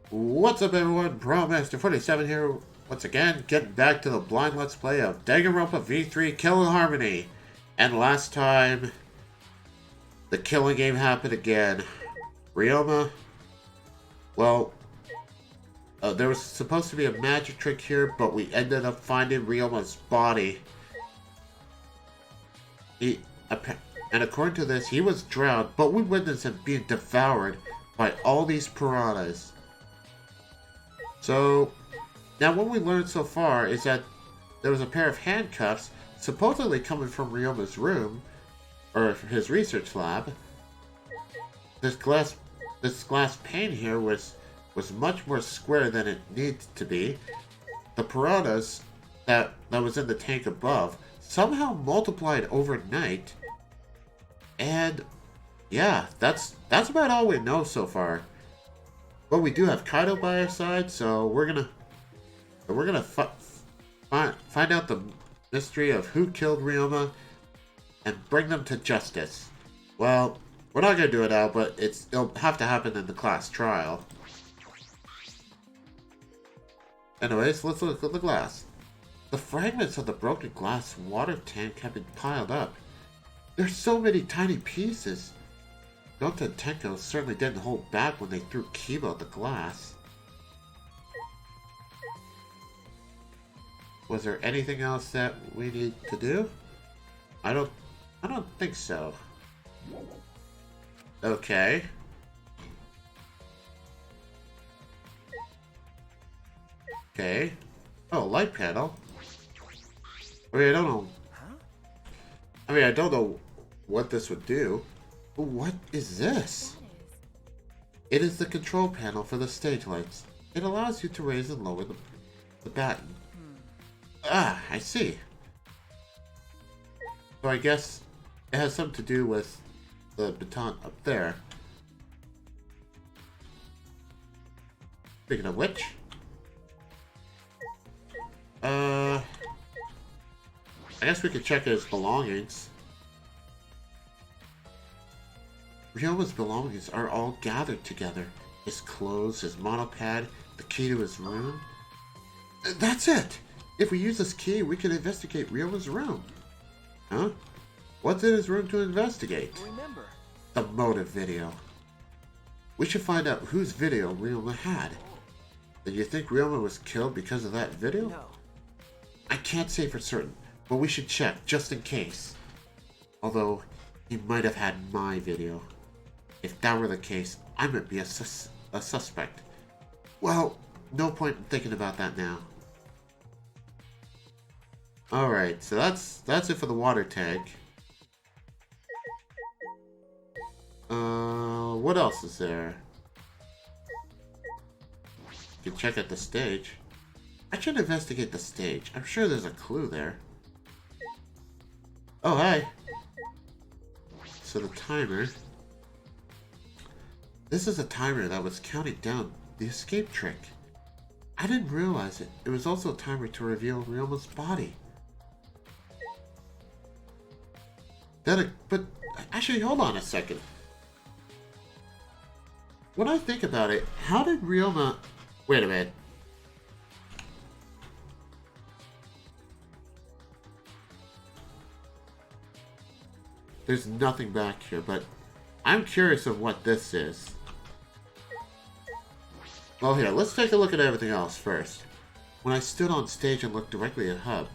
What's up everyone, ProMaster47 here, once again, getting back to the blind let's play of Danganronpa V3 Kill in Harmony. And last time, the killing game happened again. Ryoma, well, there was supposed to be a magic trick here, but we ended up finding Ryoma's body. And according to this, he was drowned, but we witnessed him being devoured by all these piranhas. So, now what we learned so far is that there was a pair of handcuffs supposedly coming from Ryoma's room, or his research lab. This glass pane here was much more square than it needed to be. The piranhas that was in the tank above somehow multiplied overnight. And yeah, that's about all we know so far. But we do have Kaido by our side, so we're gonna find out the mystery of who killed Ryoma and bring them to justice. Well, we're not gonna do it now, but it'll have to happen in the class trial. Anyways, let's look at the glass. The fragments of the broken glass water tank have been piled up. There's so many tiny pieces. Gota and Tenko certainly didn't hold back when they threw Kiba at the glass. Was there anything else that we need to do? I don't think so. Okay. Okay. Oh, light panel. I mean, I don't know what this would do. What is this? It is the control panel for the stage lights. It allows you to raise and lower the baton. Ah, I see. So I guess it has something to do with the baton up there. Speaking of which, I guess we could check his belongings. Ryoma's belongings are all gathered together. His clothes, his monopad, the key to his room. That's it! If we use this key, we can investigate Ryoma's room. Huh? What's in his room to investigate? Remember. The motive video. We should find out whose video Ryoma had. Do you think Ryoma was killed because of that video? No. I can't say for certain, but we should check, just in case. Although, he might have had my video. If that were the case, I might be a suspect. Well, no point in thinking about that now. Alright, so that's it for the water tank. What else is there? You can check out the stage. I should investigate the stage. I'm sure there's a clue there. Oh, hi. So the timer. This is a timer that was counting down the escape trick. I didn't realize it. It was also a timer to reveal Ryoma's body. But actually, hold on a second. When I think about it, how did Ryoma... Wait a minute. There's nothing back here, but I'm curious of what this is. Well, here, let's take a look at everything else first. When I stood on stage and looked directly at the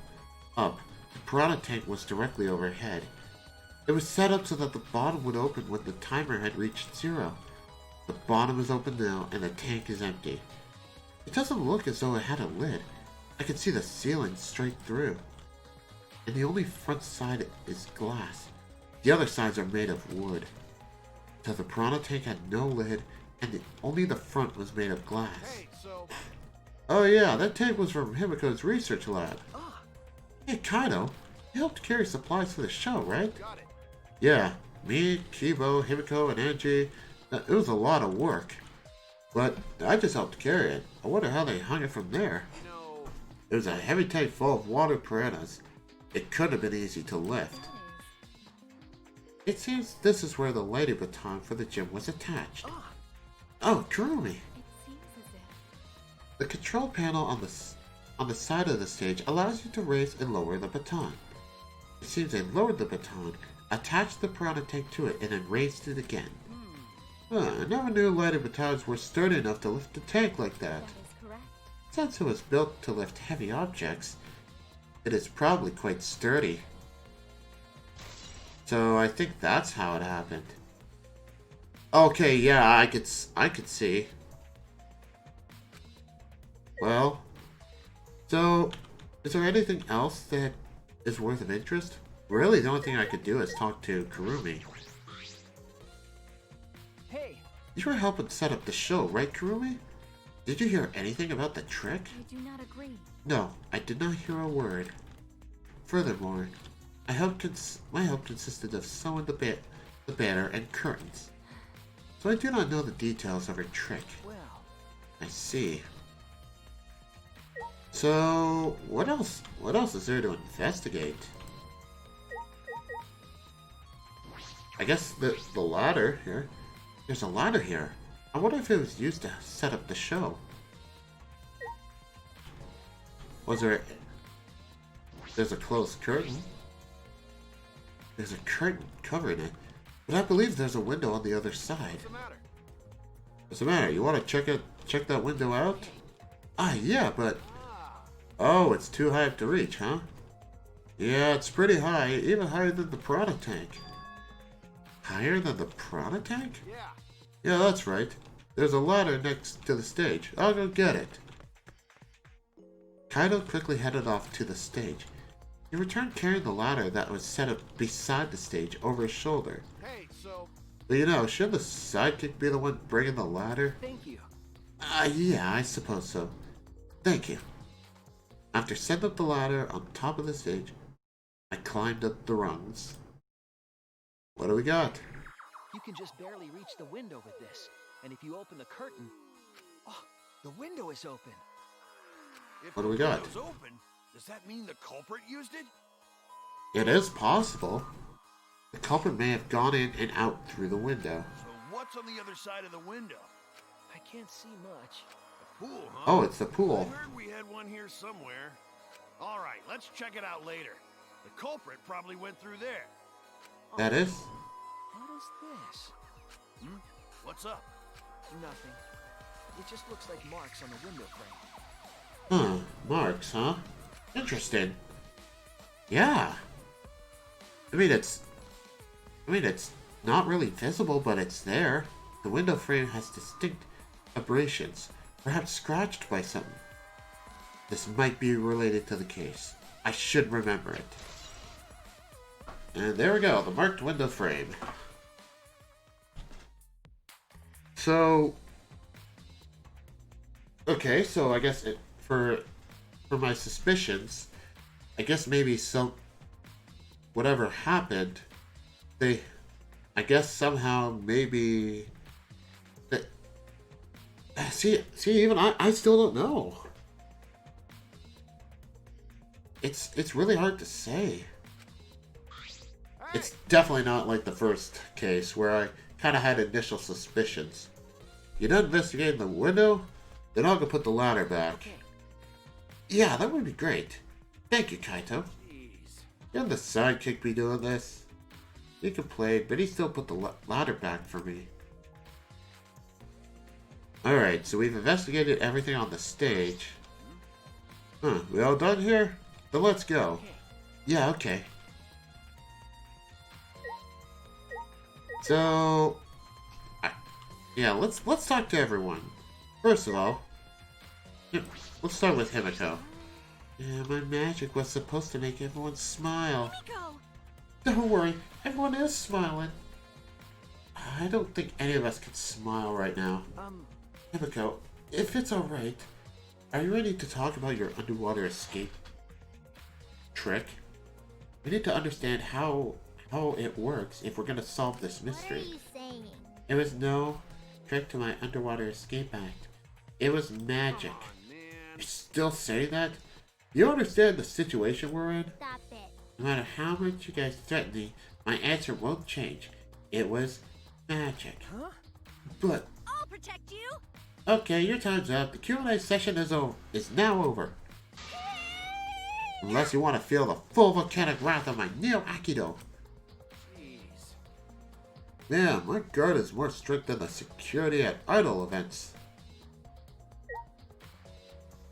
piranha tank was directly overhead. It was set up so that the bottom would open when the timer had reached 0. The bottom is open now, and the tank is empty. It doesn't look as though it had a lid. I can see the ceiling straight through. And the only front side is glass. The other sides are made of wood. So the piranha tank had no lid, and only the front was made of glass. Hey, so... Oh yeah, that tank was from Himiko's research lab. Ah, Hey Kaido, you helped carry supplies for the show, right? got it. Yeah, me, Kibo, Himiko, and Angie. It was a lot of work. But I just helped carry it. I wonder how they hung it from there. You know... It was a heavy tank full of water piranhas. It couldn't have been easy to lift. It seems this is where the lady baton for the gym was attached. Ah, Oh, Kurumi! It seems as if The control panel on the side of the stage allows you to raise and lower the baton. It seems they lowered the baton, attached the piranha tank to it, and then raised it again. I never knew lighted batons were sturdy enough to lift a tank like that. Since it was built to lift heavy objects, it is probably quite sturdy. So I think that's how it happened. Okay, yeah, I could see. Well, so is there anything else that is worth of interest? Really, the only thing I could do is talk to Kurumi. Hey, you were helping set up the show, right, Kurumi? Did you hear anything about the trick? I do not agree. No, I did not hear a word. Furthermore, my help consisted of sewing the banner and curtains. So I do not know the details of her trick. well, I see. So, what else is there to investigate? I guess the ladder here. There's a ladder here. I wonder if it was used to set up the show. There's a closed curtain. There's a curtain covering it. But I believe there's a window on the other side. What's the matter? You want to check that window out? Ah, yeah, but... Oh, it's too high up to reach, huh? Yeah, it's pretty high, even higher than the piranha tank. Higher than the piranha tank? Yeah, that's right. There's a ladder next to the stage. I'll go get it. Kaido quickly headed off to the stage. He returned carrying the ladder that was set up beside the stage over his shoulder. Hey, so... But you know, shouldn't the sidekick be the one bringing the ladder? thank you. Yeah, I suppose so. Thank you. After setting up the ladder on top of the stage, I climbed up the rungs. What do we got? You can just barely reach the window with this. And if you open the curtain... Oh, the window is open. If What do we the got? window's open, does that mean the culprit used it? It is possible. The culprit may have gone in and out through the window. So what's on the other side of the window? I can't see much. The pool, huh? Oh, it's the I pool. heard we had one here somewhere. All right, let's check it out later. The culprit probably went through there. That is? What is this? Hmm? What's up? Nothing. It just looks like marks on the window frame. Huh, marks, huh? Interesting. Yeah. I mean, it's not really visible, but it's there. The window frame has distinct abrasions, perhaps scratched by something. This might be related to the case. I should remember it. And there we go, the marked window frame. So, okay, so I guess for my suspicions, I guess maybe whatever happened, I guess somehow maybe that. See, even I still don't know. It's really hard to say. It's definitely not like the first case where I kind of had initial suspicions. You're done investigating the window? Then I'll go put the ladder back. Okay. Yeah, that would be great. Thank you, Kaito. Jeez. Shouldn't the sidekick be doing this? He complained, but he still put the ladder back for me. Alright, so we've investigated everything on the stage. We all done here? Then let's go. Okay. Yeah, okay. So, yeah, let's talk to everyone. First of all, let's start with Himiko. Yeah, my magic was supposed to make everyone smile. Miko! Don't worry, everyone is smiling. I don't think any of us can smile right now. Himiko, if it's alright, are you ready to talk about your underwater escape trick? We need to understand how it works if we're gonna solve this mystery. What are you saying? It was no trick to my underwater escape act. It was magic. Aw, man. You still say that? You understand the situation we're in? Stop it. No matter how much you guys threaten me, my answer won't change. It was magic. Huh? But I'll protect you! Okay, your time's up. The Q&A session is now over. Unless you want to feel the full volcanic wrath of my Neo Aikido. Jeez. Man, my guard is more strict than the security at idol events.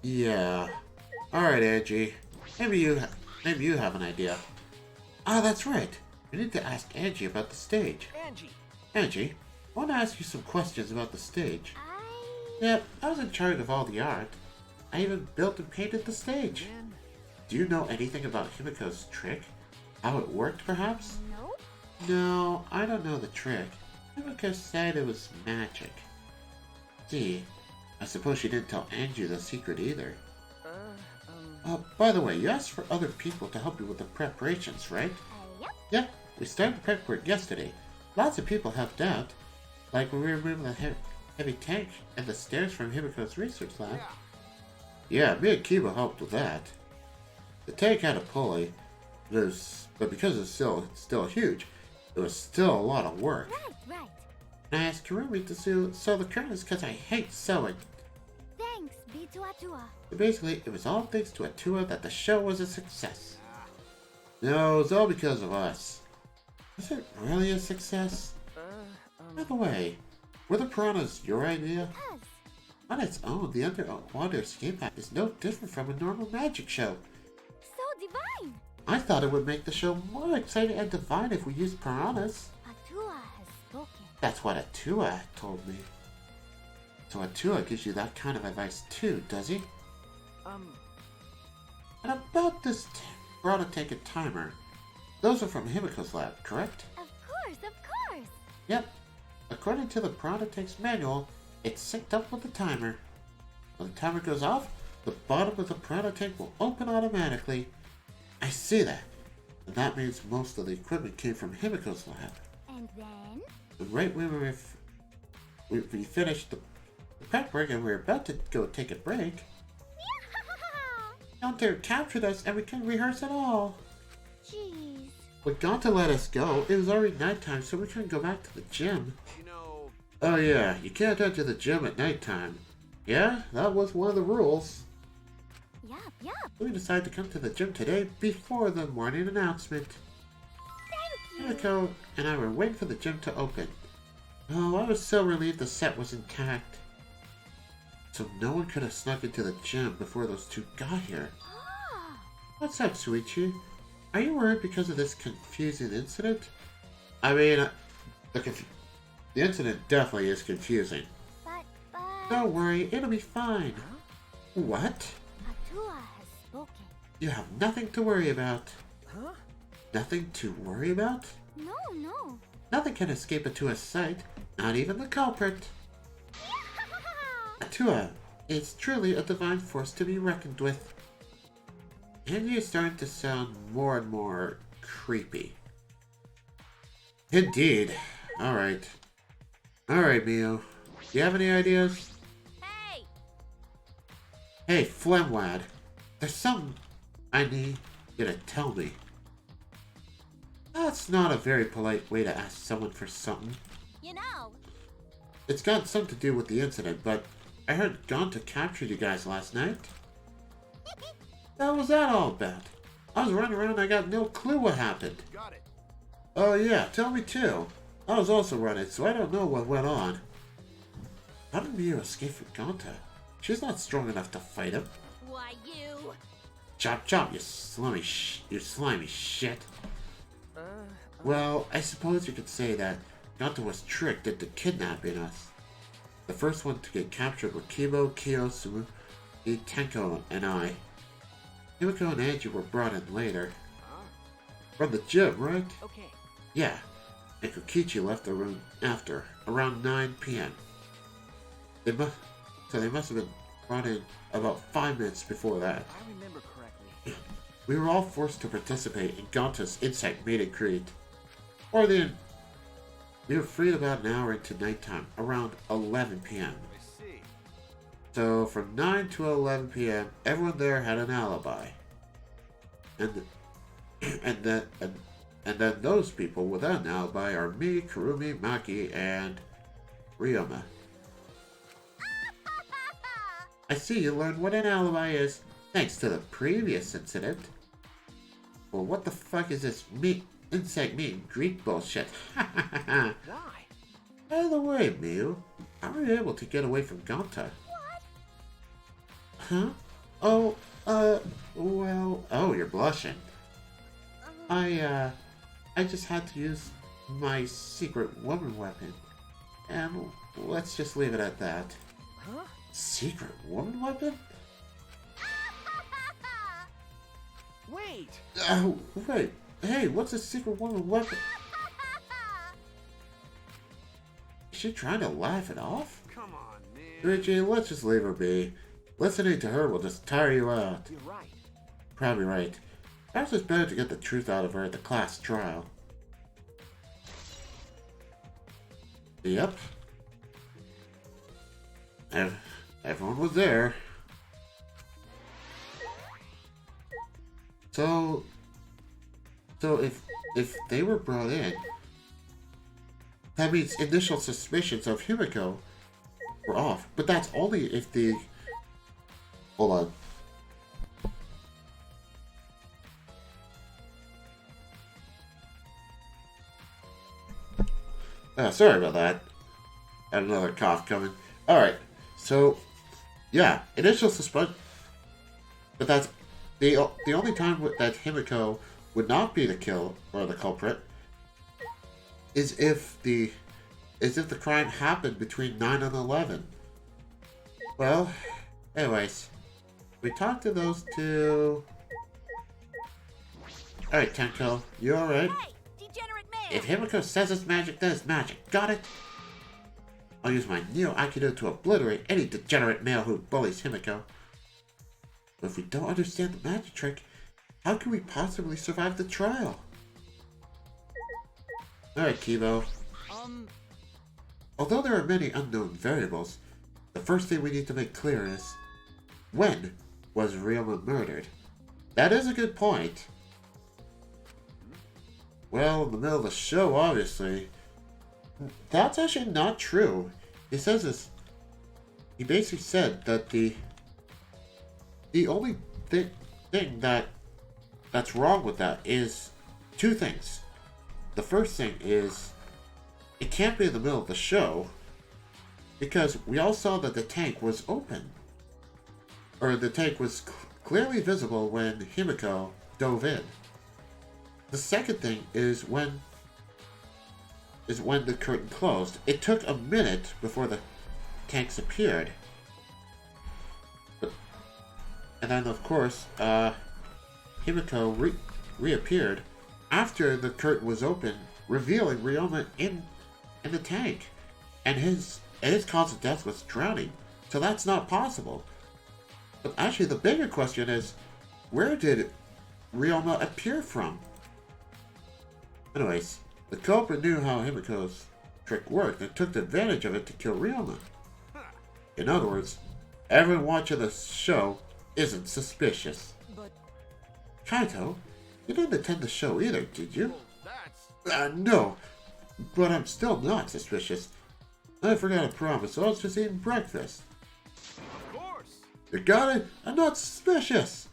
Yeah. Alright, Angie. Maybe you have an idea. Ah, that's right. We need to ask Angie about the stage. Angie! Angie, I want to ask you some questions about the stage. Yep, I was in charge of all the art. I even built and painted the stage. Man. Do you know anything about Himiko's trick? How it worked, perhaps? No? No, I don't know the trick. Himiko said it was magic. Gee, I suppose she didn't tell Angie the secret either. By the way, you asked for other people to help you with the preparations, right? Yep. Yep, we started the prep work yesterday. Lots of people helped out. Like when we removed the heavy tank and the stairs from Himiko's research lab. Yeah, me and Kiba helped with that. The tank had a pulley, but because it's still huge, it was still a lot of work. Right. And I asked Kurumi to sew the curtains because I hate sewing. Thanks, B2A2A. But basically, it was all thanks to Atua that the show was a success. No, it was all because of us. Was it really a success? By the way, were the piranhas your idea? Yes. On its own, the underwater escape act is no different from a normal magic show. So divine. I thought it would make the show more exciting and divine if we used piranhas. Atua has spoken. That's what Atua told me. So Atua gives you that kind of advice too, does he? And about this piranha tank and timer, those are from Himiko's lab, correct? Of course. Yep. According to the piranha tank's manual, it's synced up with the timer. When the timer goes off, the bottom of the piranha tank will open automatically. I see that. And that means most of the equipment came from Himiko's lab. And then? And right when we finished the prep work and we were about to go take a break, Gonta captured us and we couldn't rehearse at all. Jeez. When Gonta let us go, it was already nighttime, so we couldn't go back to the gym. You know, Oh yeah, you can't enter the gym at nighttime. Yeah, that was one of the rules. Yup. We decided to come to the gym today before the morning announcement. Thank you. Himiko and I were waiting for the gym to open. Oh, I was so relieved the set was intact. So no one could have snuck into the gym before those two got here. Ah. What's up, Suichi? Are you worried because of this confusing incident? I mean, the incident definitely is confusing. But... Don't worry, it'll be fine. What? Atua has spoken. You have nothing to worry about. Huh? Nothing to worry about? No. Nothing can escape Atua's sight, not even the culprit. Atua is truly a divine force to be reckoned with. And you're starting to sound more and more creepy. Indeed. Alright, Mio. Do you have any ideas? Hey! Hey, Flemwad. There's something I need you to tell me. That's not a very polite way to ask someone for something. You know. It's got something to do with the incident, but I heard Gonta captured you guys last night. What was that all about? I was running around and I got no clue what happened. got it. Oh yeah, tell me too. I was also running, so I don't know what went on. How did Mio escape from Gonta? She's not strong enough to fight him. Why, you... Chop chop, you slimy shit. Well, I suppose you could say that Gonta was tricked into kidnapping us. The first one to get captured were Kibo, Kiyosumu, Tenko, and I. Himiko and Angie were brought in later. From the gym, right? Okay. Yeah. And Kokichi left the room after, around 9 p.m. They must have been brought in about 5 minutes before that. I remember correctly. We were all forced to participate in Gonta's insect meet and greet. We were freed about an hour into nighttime, around 11 p.m. I see. So from 9 to 11 p.m., everyone there had an alibi. And then those people without an alibi are me, Kurumi, Maki, and Ryoma. I see you learned what an alibi is, thanks to the previous incident. Well, what the fuck is this insect meat and Greek bullshit? Why? By the way, Mew, how were you able to get away from Gonta? What? Huh? Oh, well, oh, you're blushing. I just had to use my secret woman weapon. And let's just leave it at that. Huh? Secret woman weapon? Wait! Oh, wait. Hey, what's a secret woman weapon? Is she trying to laugh it off? Come on, man. Richie, let's just leave her be. Listening to her will just tire you out. You're right. Probably right. Perhaps it's better to get the truth out of her at the class trial. Yep. Everyone was there. So if they were brought in, that means initial suspicions of Himiko were off. But that's only if the... Hold on. Sorry about that. Had another cough coming. Alright, so, yeah, initial suspicion. But that's the only time that Himiko would not be the kill or the culprit is if the crime happened between 9 and 11. Well, anyways, we talked to those two. Alright, Tenko, you alright? Hey, degenerate man! If Himiko says it's magic, then it's magic. Got it? I'll use my Neo Aikido to obliterate any degenerate male who bullies Himiko. But if we don't understand the magic trick, how can we possibly survive the trial? Alright, Kibo. Although there are many unknown variables, the first thing we need to make clear is, when was Ryoma murdered? That is a good point. Well, in the middle of the show, obviously. That's actually not true. He says this. He basically said that the only thing that's wrong with that is two things. The first thing is it can't be in the middle of the show because we all saw that the tank was open, or the tank was clearly visible when Himiko dove in. The second thing is when the curtain closed. It took a minute before the tanks appeared. And then, of course, Himiko reappeared after the curtain was open, revealing Ryoma in the tank. And his cause of death was drowning. So that's not possible. But actually, the bigger question is, where did Ryoma appear from? Anyways, the culprit knew how Himiko's trick worked and took advantage of it to kill Ryoma. In other words, everyone watching the show isn't suspicious. But... Kaito, you didn't attend the show either, did you? Well, that's... No, but I'm still not suspicious. I forgot a promise, so I was just eating breakfast. Of course. You got it? I'm not suspicious.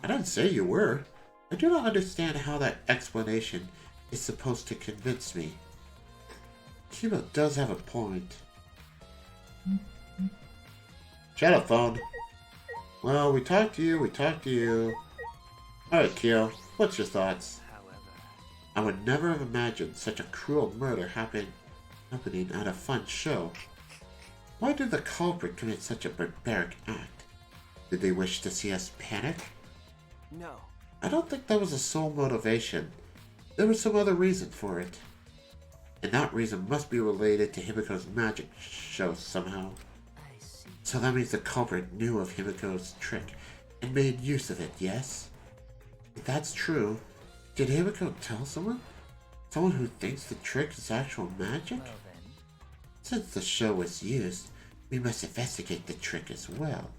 I didn't say you were. I do not understand how that explanation is supposed to convince me. Kiba does have a point. Shut up, phone. Well, we talked to you. Alright, Kyo, what's your thoughts? However... I would never have imagined such a cruel murder happening at a fun show. Why did the culprit commit such a barbaric act? Did they wish to see us panic? No. I don't think that was the sole motivation. There was some other reason for it. And that reason must be related to Himiko's magic show somehow. I see. So that means the culprit knew of Himiko's trick and made use of it, yes? If that's true, did Himiko tell someone? Someone who thinks the trick is actual magic? Well then... Since the show was used, we must investigate the trick as well.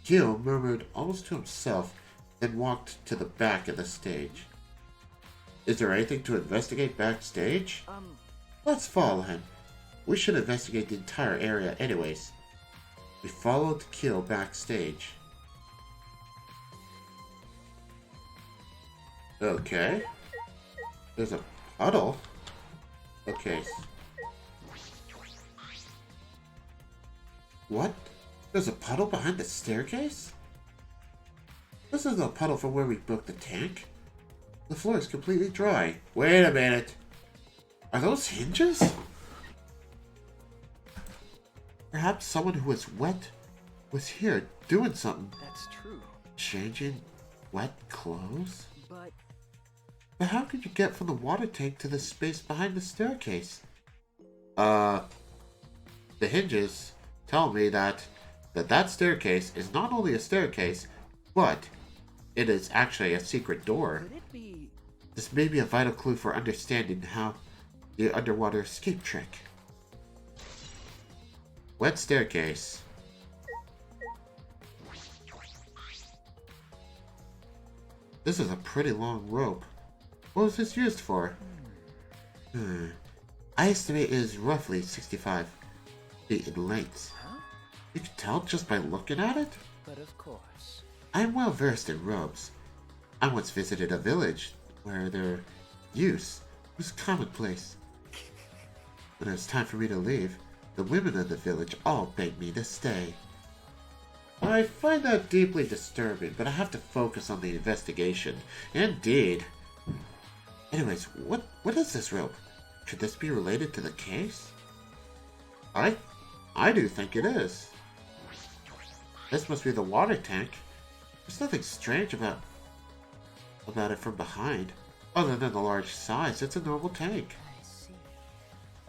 Gil murmured almost to himself, then walked to the back of the stage. Is there anything to investigate backstage? Let's follow him. We should investigate the entire area anyways. We followed Kyo backstage. Okay. There's a puddle. Okay. What? There's a puddle behind the staircase? This is a puddle from where we booked the tank. The floor is completely dry. Wait a minute. Are those hinges? Perhaps someone who was wet was here doing something. That's true. Changing wet clothes? But how could you get from the water tank to the space behind the staircase? The hinges tell me that staircase is not only a staircase, but it is actually a secret door. could it be... This may be a vital clue for understanding how the underwater escape trick. Wet staircase. This is a pretty long rope. What was this used for? I estimate it is roughly 65 feet in length. Huh? You can tell just by looking at it? But of course. I am well versed in ropes. I once visited a village where their use was commonplace. When it was time for me to leave, the women of the village all begged me to stay. I find that deeply disturbing, but I have to focus on the investigation. Indeed. Anyways, what is this rope? Could this be related to the case? I do think it is. This must be the water tank. There's nothing strange about it from behind. Other than the large size, it's a normal tank. I see.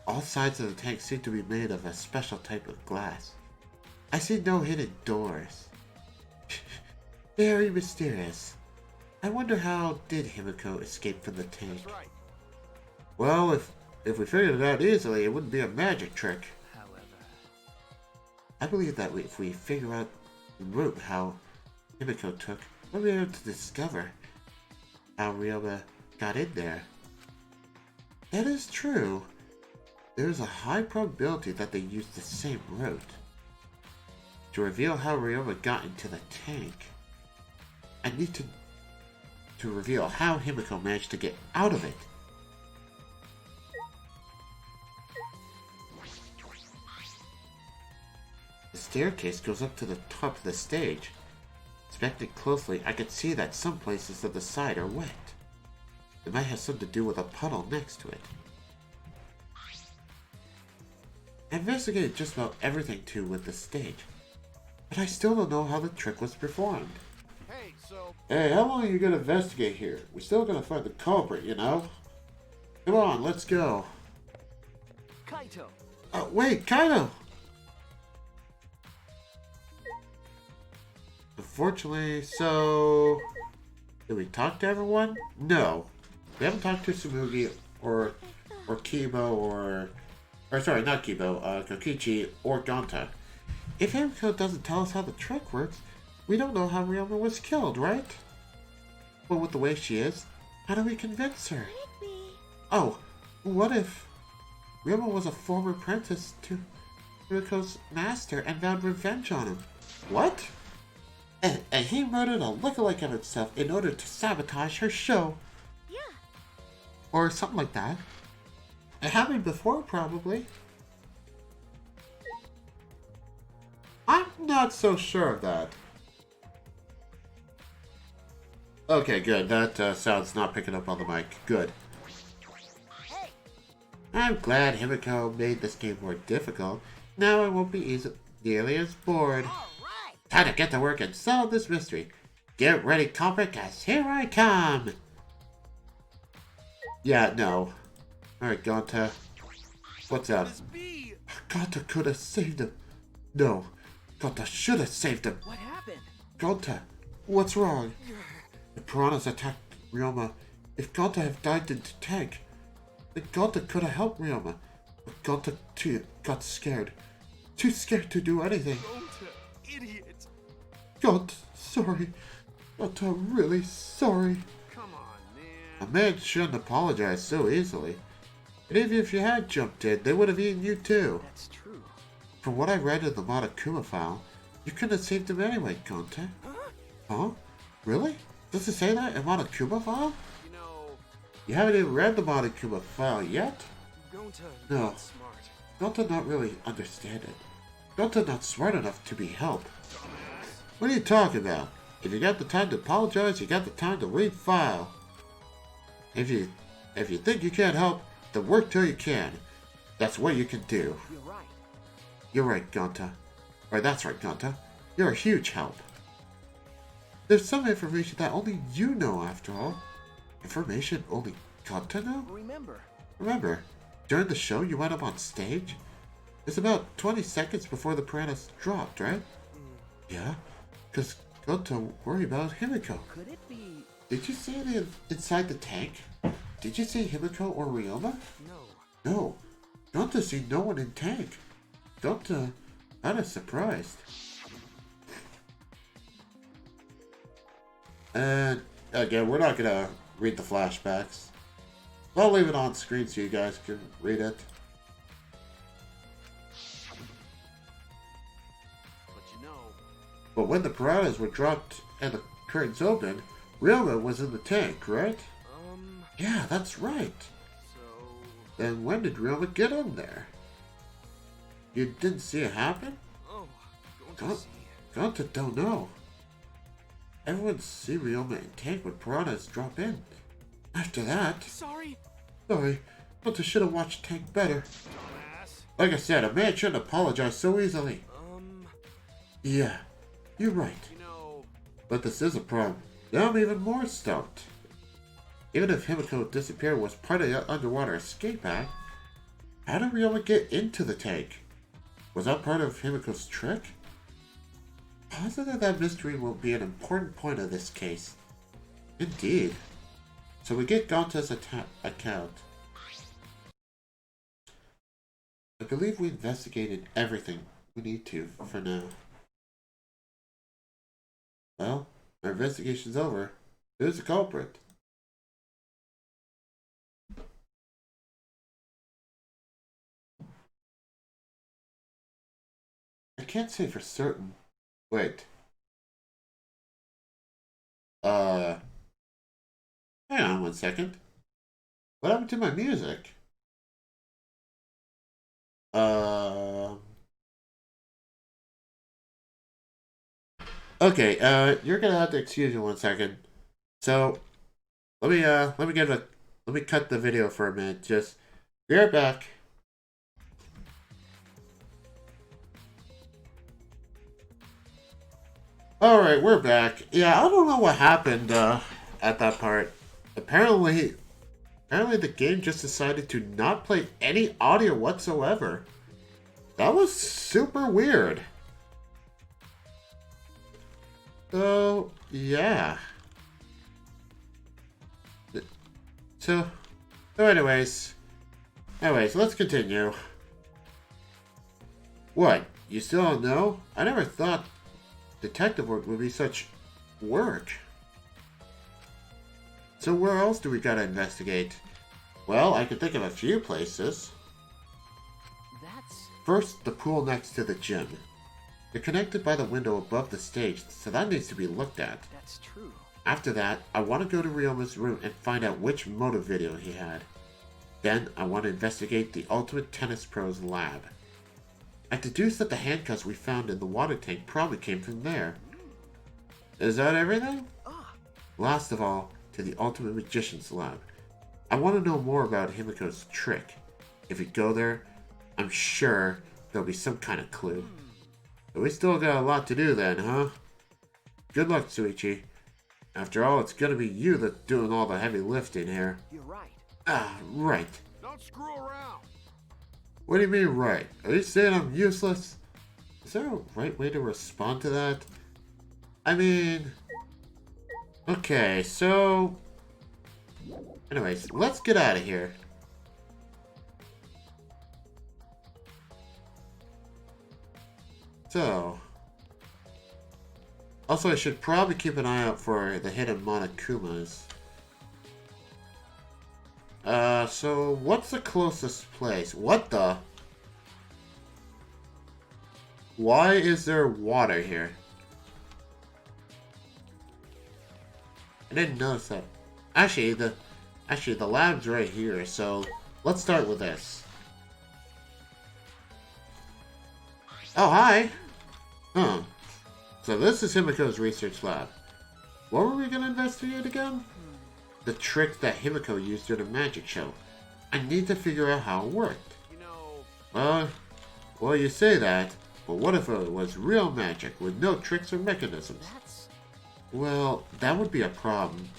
All sides of the tank seem to be made of a special type of glass. I see no hidden doors. Very mysterious. I wonder how did Himiko escape from the tank? That's right. Well, if we figured it out easily, it wouldn't be a magic trick. However... I believe that if we figure out the route how Himiko took, we'll be able to discover how Ryoma got in there. That is true. There is a high probability that they used the same route. To reveal how Ryoma got into the tank, I need to reveal how Himiko managed to get out of it. The staircase goes up to the top of the stage. Inspecting closely, I can see that some places of the side are wet. It might have something to do with a puddle next to it. I investigated just about everything too with the stage, but I still don't know how the trick was performed. Hey, so Hey, how long are you gonna investigate here? We still gotta find the culprit, you know? Come on, let's go. Kaito! Wait, Kaido! Unfortunately, so... Did we talk to everyone? No. We haven't talked to Tsumugi or Kibo or sorry, not Kibo, Kokichi or Gonta. If Himiko doesn't tell us how the trick works, we don't know how Ryoma was killed, right? But with the way she is, how do we convince her? Could it be? Oh, what if Ryoma was a former apprentice to Himiko's master and vowed revenge on him? What? And he murdered a lookalike of himself in order to sabotage her show. Yeah. Or something like that. It happened before, probably. I'm not so sure of that. Okay, good. That sound's not picking up on the mic. Good. Hey, I'm glad Himiko made this game more difficult. Now I won't be nearly as bored. all right. Time to get to work and solve this mystery. Get ready, culprit, cause here I come! Yeah, no. Alright, Gonta. What's up? this be? Gonta could have saved him. No. Gonta should have saved him. What happened? Gonta, what's wrong? The piranhas attacked Ryoma. If Gonta had died in the tank, then Gonta could have helped Ryoma. But Gonta too got scared. Too scared to do anything. Gonta, idiot. Gonta, sorry. Gonta, really sorry. Come on, A man. man shouldn't apologize so easily. And even if you had jumped in, they would have eaten you too. That's true. From what I read in the Monokuma file, you couldn't have saved him anyway, Gonta. Huh? Really? Does it say that in Monokuma file? You know, You haven't even read the Monokuma file yet? Gonta No. not smart. Gonta not really understand it. Gonta not smart enough to be helped. What are you talking about? If you got the time to apologize, you got the time to read file. If you think you can't help, then work till you can. That's what you can do. You're right. You're right, Gonta. Or that's right, Gonta. You're a huge help. There's some information that only you know, after all. Information only Gonta know? Remember, during the show you went up on stage? It's about 20 seconds before the piranhas dropped, right? Yeah, because Gonta worried about Himiko. Could it be? Did you see it inside the tank? Did you see Himiko or Ryoma? No. No. Gonta see no one in tank. Gonta kinda surprised. And again, we're not gonna read the flashbacks. I'll leave it on screen so you guys can read it. But you know. But when the piranhas were dropped and the curtains opened, Ryoma was in the tank, right? Yeah, that's right. So. Then when did Ryoma get in there? You didn't see it happen? Oh, don't see. Gonta don't know. Everyone see Ryoma in tank when piranhas drop in. After that... Sorry. Gonta should have watched tank better. Dumbass. Like I said, a man shouldn't apologize so easily. Yeah, you're right. You know. But this is a problem. Now I'm even more stumped. Even if Himiko disappeared was part of the underwater escape act, how did Ryoma get into the tank? Was that part of Himiko's trick? Positive that mystery will be an important point of this case. Indeed. So we get Gonta's account. I believe we investigated everything we need to for now. Well, our investigation's over. Who's the culprit? I can't say for certain. Wait. Hang on 1 second. What happened to my music? Okay, you're gonna have to excuse me 1 second. So, let me cut the video for a minute. Just be right back. Alright, we're back. Yeah, I don't know what happened at that part. Apparently the game just decided to not play any audio whatsoever. That was super weird. So, yeah. So anyways, let's continue. What? You still don't know? I never thought detective work would be such work. So where else do we gotta investigate? Well, I could think of a few places. First, the pool next to the gym. They're connected by the window above the stage, so that needs to be looked at. That's true. After that, I want to go to Ryoma's room and find out which motive video he had. Then, I want to investigate the Ultimate Tennis Pro's lab. I deduce that the handcuffs we found in the water tank probably came from there. Is that everything? Last of all, to the Ultimate Magician's lab. I want to know more about Himiko's trick. If we go there, I'm sure there'll be some kind of clue. But we still got a lot to do then, huh? Good luck, Suichi. After all, it's gonna be you that's doing all the heavy lifting here. You're right. Ah, right. Don't screw around. What do you mean, right? Are you saying I'm useless? Is there a right way to respond to that? I mean... Okay, so... Anyways, let's get out of here. So... Also, I should probably keep an eye out for the hidden Monokumas. Yeah, so what's the closest place? What the? Why is there water here? I didn't notice that. Actually, the lab's right here, so let's start with this. Oh, hi! Huh. So this is Himiko's research lab. What were we gonna investigate again? The trick that Himiko used during a magic show. I need to figure out how it worked. You know... Well, you say that, but what if it was real magic with no tricks or mechanisms? Well, that would be a problem.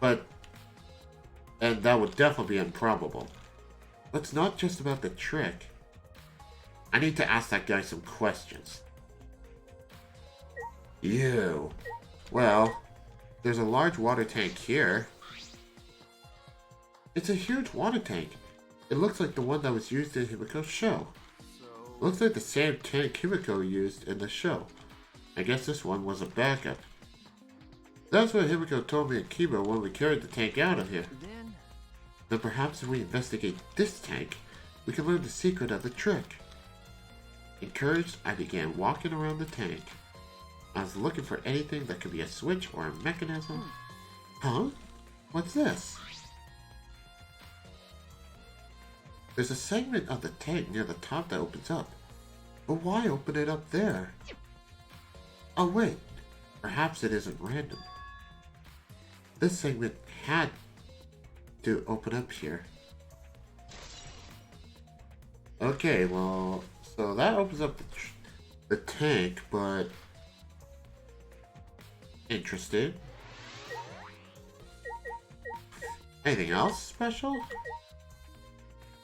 And that would definitely be improbable. But it's not just about the trick. I need to ask that guy some questions. Ew. Well, there's a large water tank here. It's a huge water tank. It looks like the one that was used in Himiko's show. It looks like the same tank Himiko used in the show. I guess this one was a backup. That's what Himiko told me at Kiba when we carried the tank out of here. Then perhaps if we investigate this tank, we can learn the secret of the trick. Encouraged, I began walking around the tank. I was looking for anything that could be a switch or a mechanism. Huh? What's this? There's a segment of the tank near the top that opens up. But why open it up there? Oh wait, perhaps it isn't random. This segment had to open up here. Okay, well, so that opens up the tank, but interesting. Anything else special?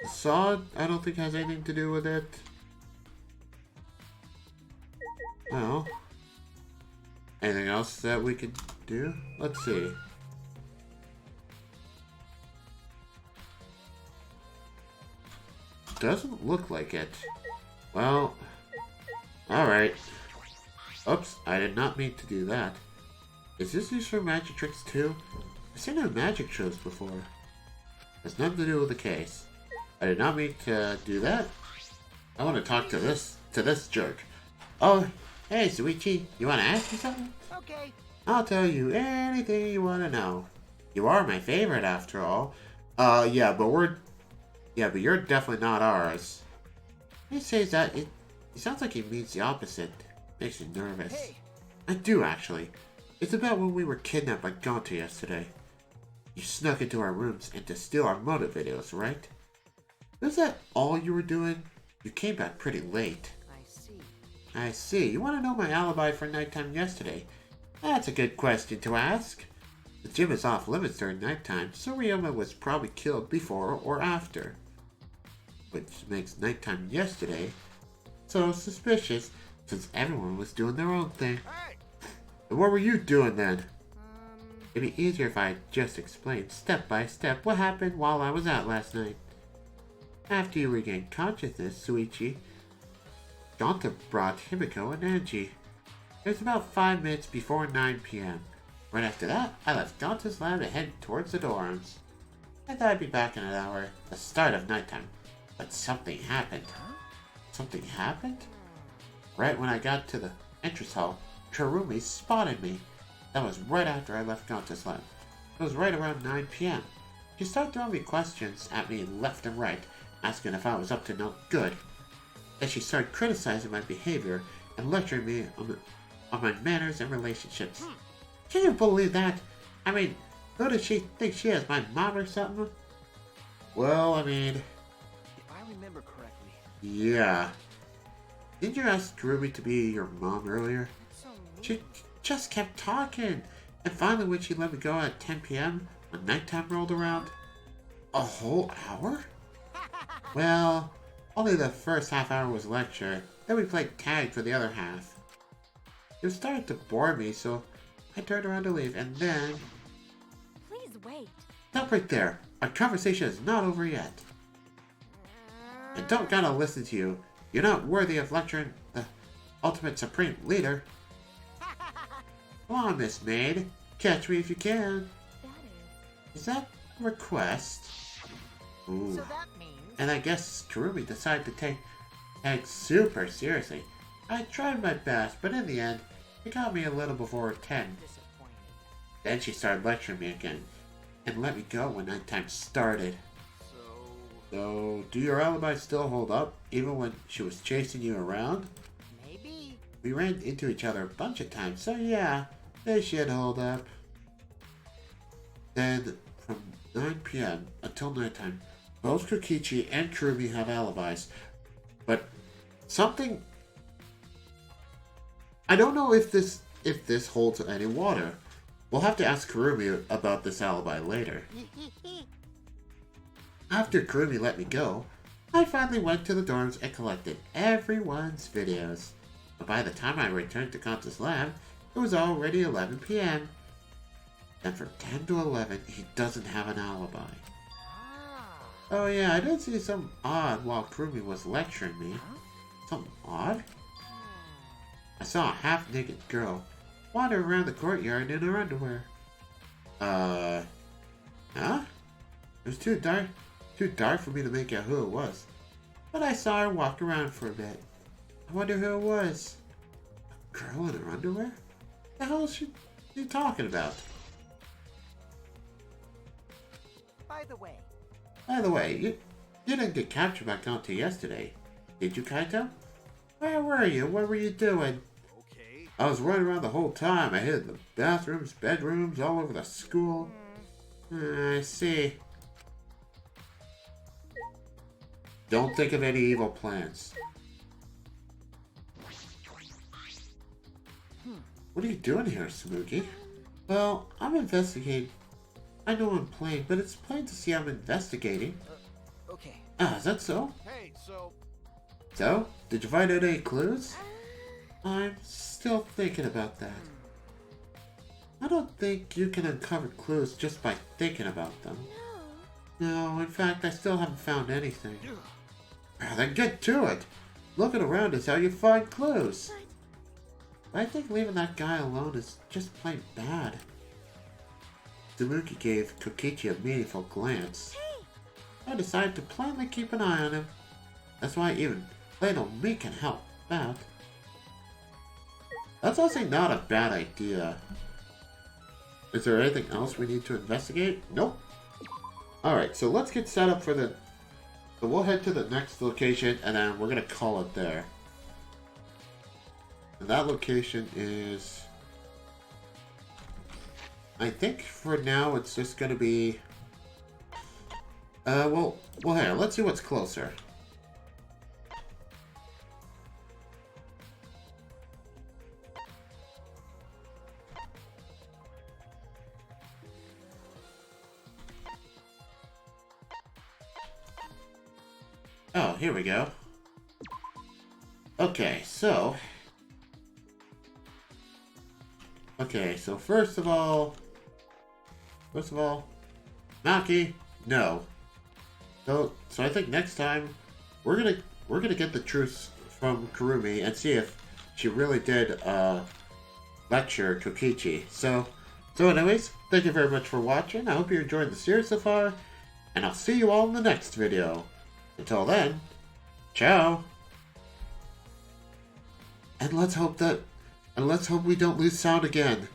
The saw, I don't think has anything to do with it. Well, anything else that we could do? Let's see. Doesn't look like it. Well, alright. Oops, I did not mean to do that. Is this used for magic tricks too? I've seen it in magic shows before. Has nothing to do with the case. I did not mean to do that. I want to talk to this jerk. Oh, hey, Suichi, you want to ask me something? Okay. I'll tell you anything you want to know. You are my favorite, after all. Yeah, but you're definitely not ours. He says that it sounds like he means the opposite. Makes me nervous. Hey. I do, actually. It's about when we were kidnapped by Gonta yesterday. You snuck into our rooms and to steal our motive videos, right? Was that all you were doing? You came back pretty late. I see. You want to know my alibi for nighttime yesterday? That's a good question to ask. The gym is off limits during nighttime, so Ryoma was probably killed before or after. Which makes nighttime yesterday so suspicious, since everyone was doing their own thing. Hey! And what were you doing then? It'd be easier if I just explained step by step what happened while I was out last night. After you regained consciousness, Suichi, Gonta brought Himiko and Angie. It was about 5 minutes before 9 p.m. Right after that, I left Gonta's lab to head towards the dorms. I thought I'd be back in an hour, the start of nighttime. But something happened. Something happened? Right when I got to the entrance hall, Terumi spotted me. That was right after I left Gonta's lab. It was right around 9 p.m. She started throwing me questions at me left and right, asking if I was up to no good. Then she started criticizing my behavior and lecturing me on my manners and relationships. Can you believe that? I mean, who does she think she is, my mom or something? Well, I mean... If I remember correctly... Yeah. Didn't you ask Ruby to be your mom earlier? She just kept talking. And finally when she let me go at 10 p.m. when nighttime rolled around... A whole hour? Well, only the first half hour was lecture. Then we played tag for the other half. It was starting to bore me, so I turned around to leave, and then... Please wait. Stop right there. Our conversation is not over yet. I don't gotta listen to you. You're not worthy of lecturing the ultimate supreme leader. Come on, Miss Maid. Catch me if you can. That Is that a request? Ooh. So that means... And I guess Kurumi decided to take super seriously. I tried my best, but in the end, it got me a little before 10. disappointed. Then she started lecturing me again, and let me go when nighttime started. So, do your alibi still hold up, even when she was chasing you around? Maybe. We ran into each other a bunch of times, so yeah, they should hold up. Then, from 9 p.m. until nighttime, both Kokichi and Kurumi have alibis. But something... I don't know if this holds any water. We'll have to ask Kurumi about this alibi later. After Kurumi let me go, I finally went to the dorms and collected everyone's videos. But by the time I returned to Kanta's lab, it was already 11 p.m. And from 10 to 11, he doesn't have an alibi. Oh yeah, I did see something odd while Kurumi was lecturing me. Something odd? I saw a half-naked girl wander around the courtyard in her underwear. Huh? It was too dark for me to make out who it was. But I saw her walk around for a bit. I wonder who it was. A girl in her underwear? The hell is she talking about? By the way, you didn't get captured by Kanto yesterday, did you, Kaito? Where were you? What were you doing? Okay. I was running around the whole time. I hid in the bathrooms, bedrooms, all over the school. I see. Don't think of any evil plans. What are you doing here, Smokey? Well, I'm investigating. I know I'm playing, but it's plain to see I'm investigating. Okay. Ah, is that so? Hey, so So, did you find out any clues? I'm still thinking about that. I don't think you can uncover clues just by thinking about them. No, in fact, I still haven't found anything. Well, then get to it. Looking around is how you find clues. I think leaving that guy alone is just plain bad. Tsurugi gave Kokichi a meaningful glance. I decided to plainly keep an eye on him. That's why even little me can help out. That's also not a bad idea. Is there anything else we need to investigate? Nope. Alright, so let's get set up for the... So we'll head to the next location and then we're going to call it there. And that location is... I think for now it's just going to be... well, here, let's see what's closer. Oh, here we go. Okay, so... Okay, so first of all, Maki, no. So I think next time we're gonna get the truth from Kurumi and see if she really did lecture Kokichi. So anyways, thank you very much for watching. I hope you're enjoying the series so far, and I'll see you all in the next video. Until then, ciao. And let's hope we don't lose sound again.